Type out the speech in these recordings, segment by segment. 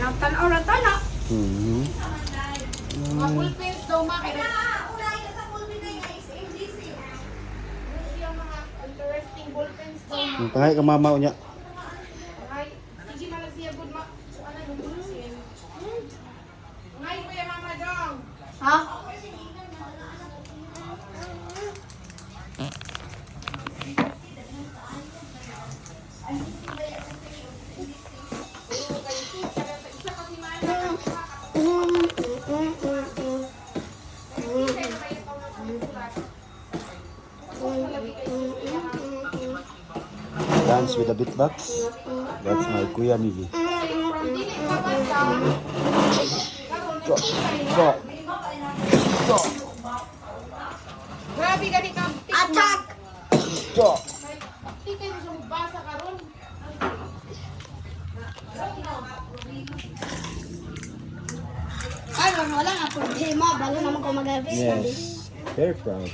Tanaw na tanaw. Mga pulpins daw makina. Interesting ballpens daw. Tangay ka mama niya. Sige malang siya good ma. Ano yung ballpen? Ngayon ko yung mama dong. Ha? Dance with the beatbox. That's my Kuya Migi. Grabe gani ka. Attack! Di kayo siya magbasa karon. Ay, wala nga problema. Bago naman ko mag-avis. Yes. Very proud.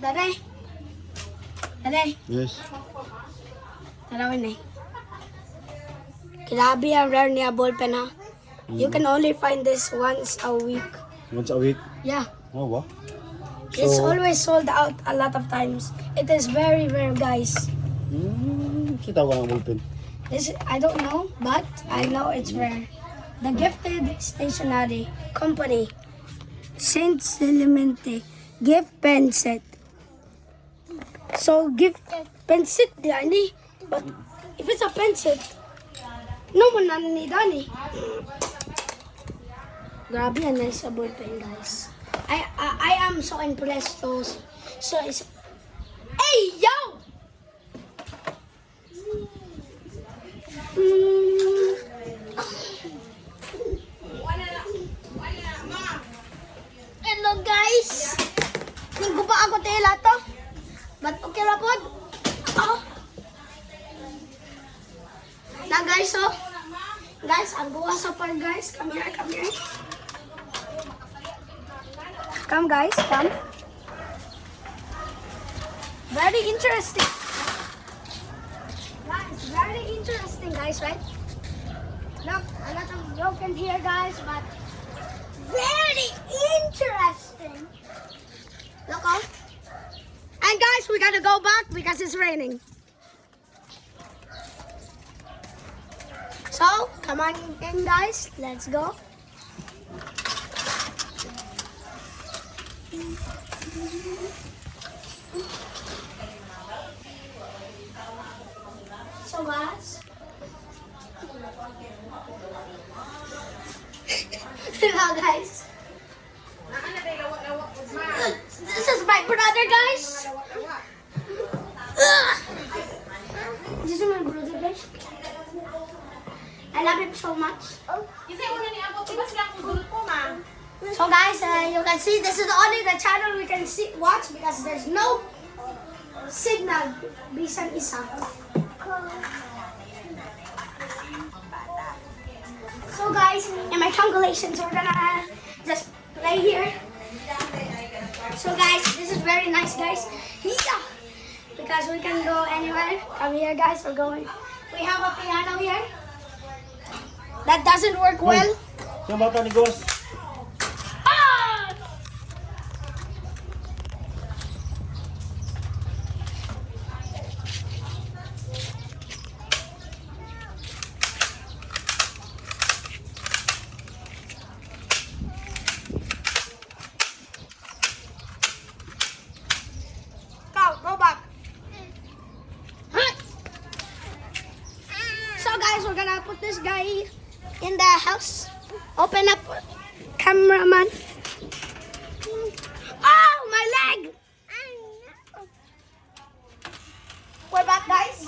Dare. Dare. Yes. Tarawin eh. Grabe ang rare niya ballpen ha. You can only find this once a week. Once a week. Yeah. Oh, wow. It's So- always sold out a lot of times. It is very rare, guys. Kita ko ng ballpen. This I don't know, but I know it's rare. The Gifted Stationery Company, Saint Clemente gift pen set. So gift pen set di ani, but if it's a pen set, no one na ni Dani. Grabe yan, nice ball pen, guys. I am so impressed. So it's hey yo. Hello guys. Linggo pa ako tela to. But okay ra pod. Oh. Na guys oh. Guys, ang buwas sa par guys. Come here, come here. Come guys, come. Very interesting. Guys, very interesting guys, right? Look, a lot of joke in here guys, but very interesting. Look oh. And guys, we gotta go back because it's raining. So, come on in guys, let's go. So guys, hello guys. This is my brother guys. This is my brother guys. I love him so much. Kasi una ni ako, diba sila akong gulot ko, ma? So guys, you can see this is only the channel we can see watch because there's no signal. Bisan isa. So guys, in my calculations, we're gonna just play here. So guys, this is very nice, guys. Yeah, because we can go anywhere. Come here, guys. We're going. We have a piano here. That doesn't work well. Yung bata ni Ghost. Ah! Go back. So guys, we're gonna put this guy in the house. Open up, cameraman. Oh, my leg! We're back, guys.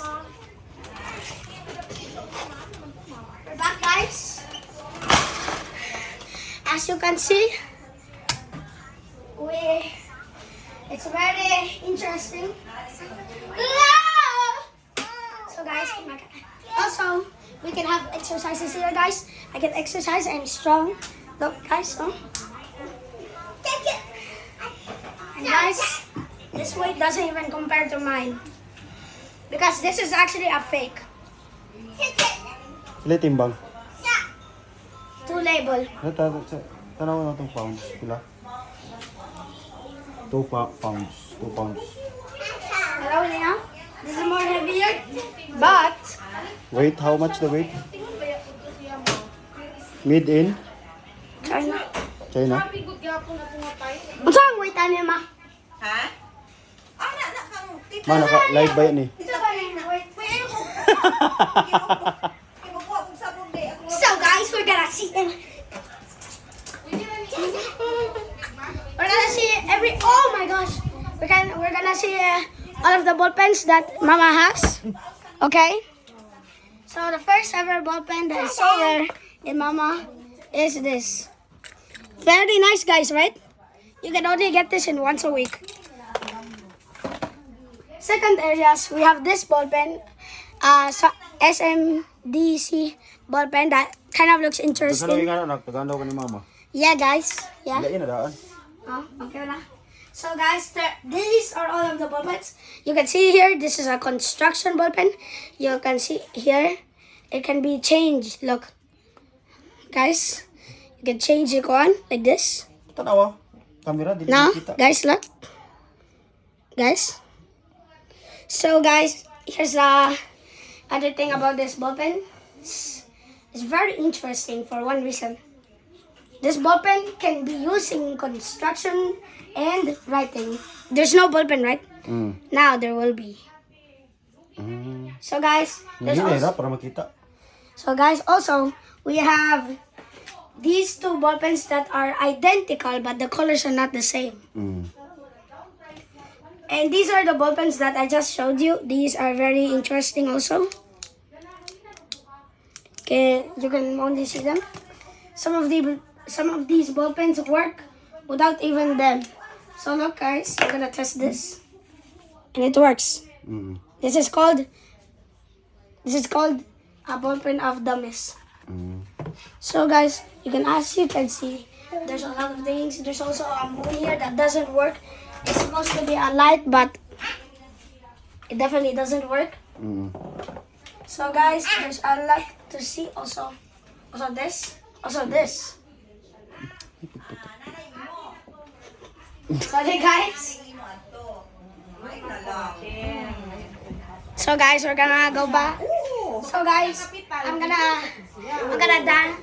We're back, guys. As you can see, it's very interesting. So guys, also, we can have exercises here, guys. I can exercise. I'm strong. Look, guys. Oh. And guys, this weight doesn't even compare to mine because this is actually a fake. Pila timbang? Two label. Tanaw na itong pounds. Pila? 2 pounds. 2 pounds. Hello, Lina. This is more heavier, but Weight? How much the weight? Made in China. China? Good gyapon na pumatay. Unsa ang weight ani ma? Ha? Ah, na kang tita. Man, naka-live ba yan eh? Ito ba yung weight? Kinukuha kong sabon de. Ako So guys, we're gonna see oh my gosh, we're gonna see all of the ball pens that Mama has. Okay. So the first ever ball pen that I saw there in Mama is this. Very nice, guys, right? You can only get this in once a week. Second areas, we have this ball pen, SMDC ball pen that kind of looks Saan interesting. yung anak? Tagaan daw ka ni mama. Yeah, guys. Yeah. Ilain na daan. Oh, okay na. So guys, these are all of the ball pens. You can see here, this is a construction ball pen. You can see here, it can be changed. Look, guys, you can change it on like this. Tanawa. Camera, di Now, kita. guys, look. Guys. So guys, here's the other thing about this ball pen. It's very interesting for one reason. This ball pen can be used in construction and writing. There's no ball pen, right? Now there will be. So guys, there's Hindi also, na para makita. so guys, also we have these two ball pens that are identical, but the colors are not the same. And these are the ball pens that I just showed you. These are very interesting also. Okay, you can only see them. Some of these ball pens work without even them. So look, guys, I'm gonna test this, and it works. This is called a ball pen of dummies. So guys, as you can see, there's a lot of things. There's also a moon here that doesn't work. It's supposed to be a light, but it definitely doesn't work. So guys, there's a lot to see also. Also this. Sorry guys. So guys, we're gonna go back. So guys, I'm gonna dance.